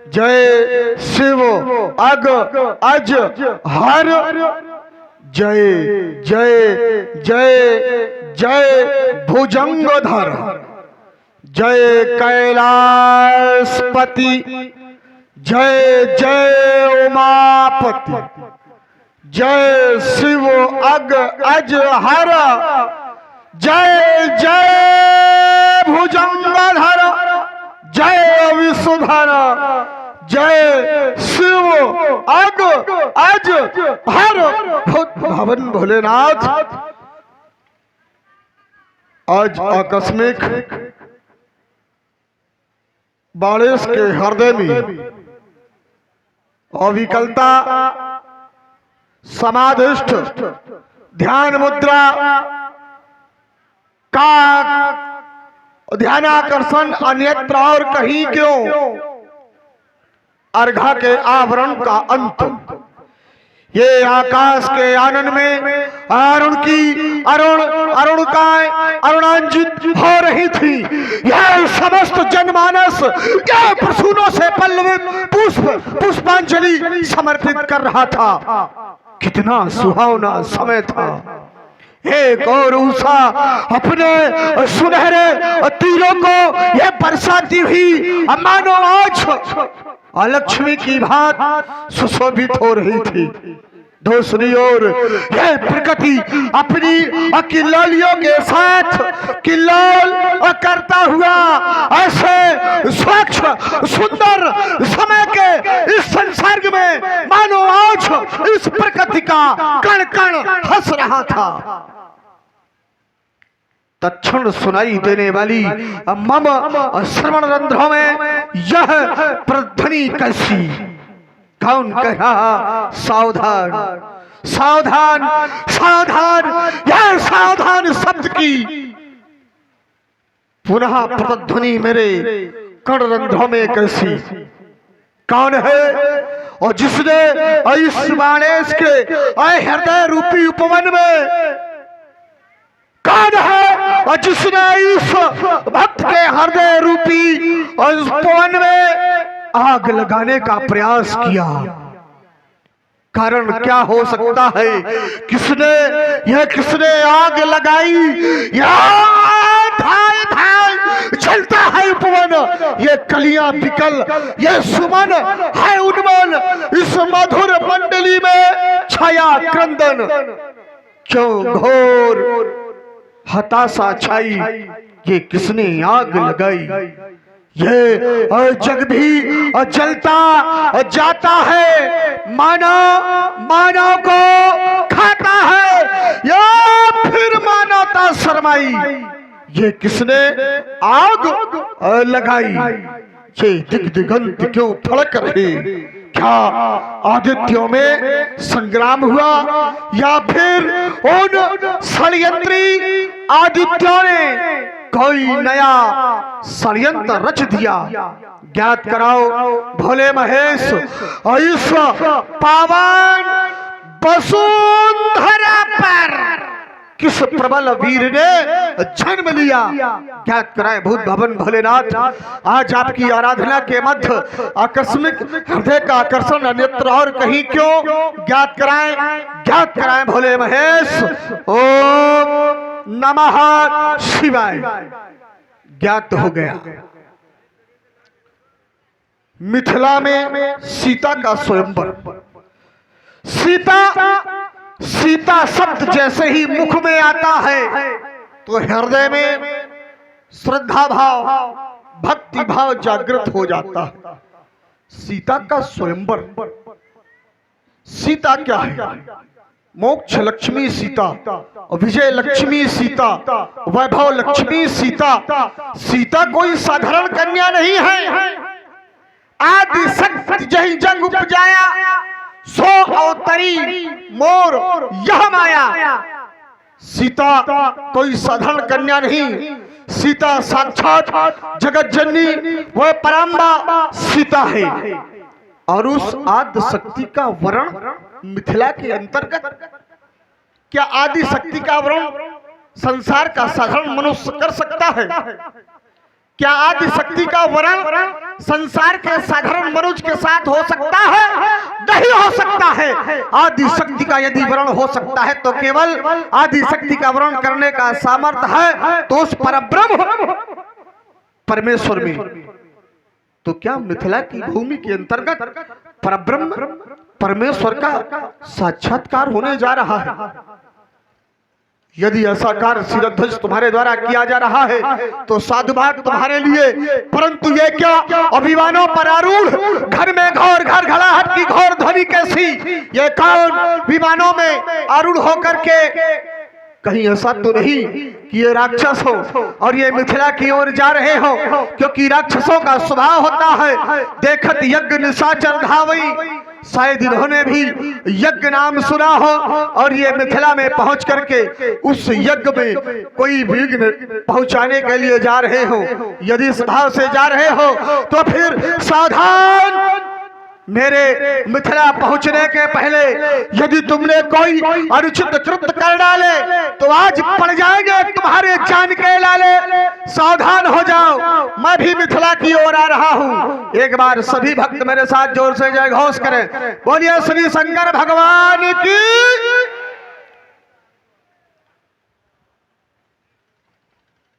जय शिव अग अज हर, जय जय जय जय भुजंगधर, जय कैलाशपति, जय जय उमापति, जय शिव अग अज हर, जय जय भुजंगधर, जय विश्वधर, जय शिव अग अज हर। भवन भोलेनाथ, आज आकस्मिक बालेश के हृदय में अविकलता, समाधिष्ठ ध्यान मुद्रा का ध्यानाकर्षण अन्यत्र और कहीं क्यों, अर्घा के आवरण का अंत, ये आकाश के आनंद में अरुण की अरुणिकाएं अरुणांजित हो रही थी। यह समस्त जनमानस यह प्रसूनों से पल्लवित पुष्पांजलि समर्पित कर रहा था। कितना सुहावना समय था। एक और उषा अपने सुनहरे तीरों को यह बरसाती हुई मानो आज लक्ष्मी की भांति सुशोभित हो रही थी। दूसरी ओर यह प्रकृति अपनी किल्लोलियों के साथ किल्लोल करता हुआ ऐसे स्वच्छ सुंदर समय के इस संसर्ग में मानो आज इस प्रकृति का कण कण हंस रहा था। तत्क्षण सुनाई देने वाली मम श्रवण रंध्रों में यह प्रतिध्वनि कैसी, कौन कह रहा सावधान सावधान सावधान, यह सावधान शब्द की पुनः प्रतिध्वनि मेरे कण रंध्रों में कैसी, कौन है और जिसने इस बाणेश के हृदय रूपी उपवन में, कौन है और जिसने इस भक्त के हृदय रूपी और इस उपवन में आग लगाने का प्रयास किया। कारण क्या हो सकता है, किसने आग लगाई, धाय धाय चलता है उपवन, ये कलियां बिकल, ये सुमन है उन्मन, इस मधुर मंडली में छाया क्रंदन, क्यों घोर हताशा छाई, ये किसने आग लगाई। ये जग भी जलता जाता है, मानव को खाता है, या फिर मानवता शर्माई, ये किसने आग लगाई। ये दिग्दिगंत क्यों फड़क रहे, क्या आदित्यों में संग्राम हुआ या फिर उन षड्यंत्री आदित्यों ने कोई नया षड्यंत्र रच दिया। ज्ञात कराओ भोले महेश, और इस पावन वसुंधरा पर किस प्रबल वीर ने जन्म लिया। ज्ञात कराए भूत भवन भोलेनाथ, आज आपकी आराधना के मध्य आकस्मिक हृदय का आकर्षण अन्यत्र और कहीं क्यों, ज्ञात कराए भोले महेश। ओम नमः शिवाय। ज्ञात हो गया मिथिला में सीता का स्वयंवर। सीता शब्द जैसे ही मुख में आता है तो हृदय में श्रद्धा भाव भक्ति भाव जागृत हो जाता है। सीता का स्वयंवर, सीता क्या है? मोक्ष लक्ष्मी सीता, विजय लक्ष्मी सीता, वैभव लक्ष्मी सीता। सीता कोई साधारण कन्या नहीं है। आदि शक्ति जही जंग उपजाया, सो अवतरी मोर यह माया। सीता कोई साधारण कन्या नहीं, सीता साक्षात जगत जननी वह पराम्बा सीता है। और उस आदि शक्ति का वर्ण मिथिला के अंतर्गत, क्या आदि शक्ति का वर्ण संसार का साधारण मनुष्य कर सकता है? क्या आदि शक्ति का वरण संसार के साधारण मनुष्य के साथ हो सकता है? नहीं हो सकता है। आदि शक्ति का यदि वरण हो सकता है तो केवल आदि शक्ति का वरण करने का सामर्थ्य है तो उस परब्रह्म परमेश्वर में। तो क्या मिथिला की भूमि के अंतर्गत परब्रह्म परमेश्वर का साक्षात्कार होने जा रहा है? यदि ऐसा कार्य शिरध्वज तुम्हारे द्वारा किया जा रहा है तो साधुभाग तुम्हारे लिए। परंतु ये क्या अभिमानों पर आरूढ़ घर में घोर घर घड़ाहट की घोर ध्वनि कैसी? ये कौन विमानों में आरूढ़ होकर के? कहीं ऐसा तो नहीं कि ये राक्षस हो और ये मिथिला की ओर जा रहे हो? क्योंकि राक्षसों का स्वभाव होता है देखत यज्ञ निशाचर धावई। शायद इन्होंने भी यज्ञ नाम सुना हो और ये मिथिला में पहुंच करके उस यज्ञ में कोई विघ्न पहुंचाने के लिए जा रहे हो। यदि इस भाव से जा रहे हो तो फिर सावधान। मेरे मिथिला पहुंचने के पहले यदि तुमने कोई अनुचित कृत्य कर डाले तो आज पड़ जाएंगे तुम्हारे जान के लाले। सावधान हो जाओ। मैं भी मिथिला की ओर आ रहा हूं। एक बार सभी भक्त मेरे साथ जोर से जय घोष करें। बोलिए श्री शंकर भगवान की।